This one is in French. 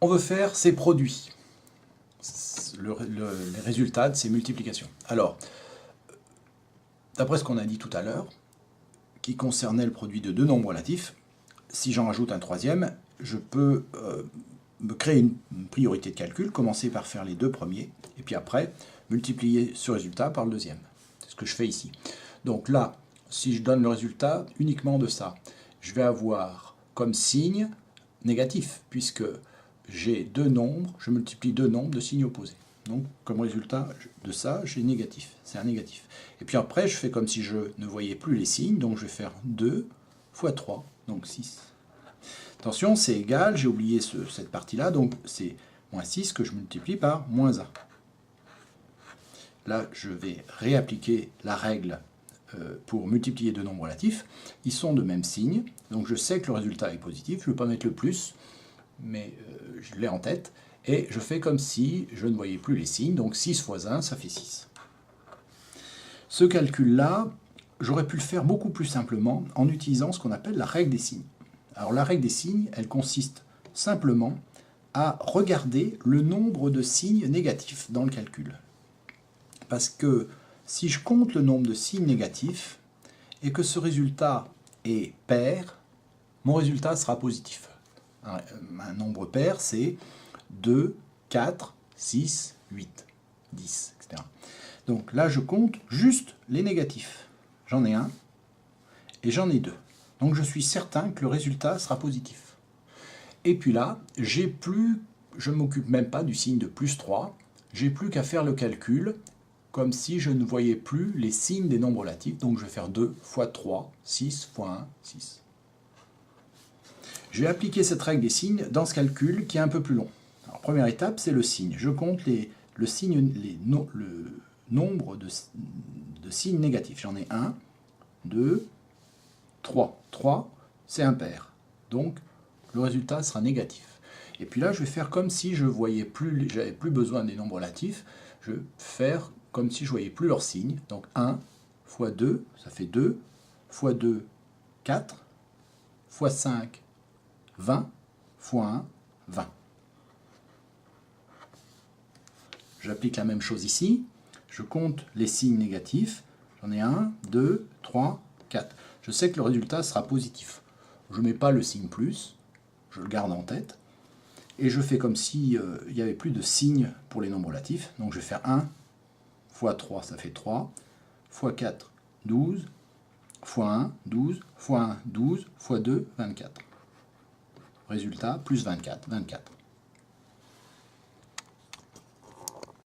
On veut faire ces produits, les résultats de ces multiplications. Alors, d'après ce qu'on a dit tout à l'heure, qui concernait le produit de deux nombres relatifs, si j'en rajoute un troisième, je peux me créer une priorité de calcul, commencer par faire les deux premiers, et puis après, multiplier ce résultat par le deuxième. C'est ce que je fais ici. Donc là, si je donne le résultat uniquement de ça, je vais avoir comme signe négatif, puisque j'ai deux nombres, je multiplie deux nombres de signes opposés. Donc, comme résultat de ça, j'ai négatif. C'est un négatif. Et puis après, je fais comme si je ne voyais plus les signes, donc je vais faire 2 fois 3, donc 6. Attention, c'est égal, j'ai oublié cette partie-là, donc c'est moins 6 que je multiplie par moins 1. Là, je vais réappliquer la règle pour multiplier deux nombres relatifs. Ils sont de même signe, donc je sais que le résultat est positif. Je ne vais pas mettre le plus, mais je l'ai en tête. Et je fais comme si je ne voyais plus les signes, donc 6 fois 1, ça fait 6. Ce calcul-là, j'aurais pu le faire beaucoup plus simplement en utilisant ce qu'on appelle la règle des signes. Alors la règle des signes, elle consiste simplement à regarder le nombre de signes négatifs dans le calcul. Parce que si je compte le nombre de signes négatifs et que ce résultat est pair, mon résultat sera positif. Un nombre pair, c'est 2, 4, 6, 8, 10, etc. Donc là, je compte juste les négatifs. J'en ai un et j'en ai deux. Donc je suis certain que le résultat sera positif. Et puis là, je ne m'occupe même pas du signe de plus 3, j'ai plus qu'à faire le calcul comme si je ne voyais plus les signes des nombres relatifs. Donc je vais faire 2 fois 3, 6 fois 1, 6. Je vais appliquer cette règle des signes dans ce calcul qui est un peu plus long. Alors, première étape, c'est le signe. Je compte le nombre de signes négatifs. J'en ai 1, 2, 3. 3, c'est impair. Donc, le résultat sera négatif. Et puis là, je vais faire comme si je voyais plus, j'avais plus besoin des nombres relatifs. Je vais faire comme si je voyais plus leurs signes. Donc 1 fois 2, ça fait 2, fois 2, 4, fois 5, 20, fois 1, 20. J'applique la même chose ici. Je compte les signes négatifs. J'en ai 1, 2, 3, 4. Je sais que le résultat sera positif. Je ne mets pas le signe plus, je le garde en tête. Et je fais comme s'il n'y avait plus de signes pour les nombres relatifs. Donc je vais faire 1 fois 3, ça fait 3, fois 4, 12, fois 1, 12, fois 1, 12, fois 2, 24. Résultat, plus 24, 24.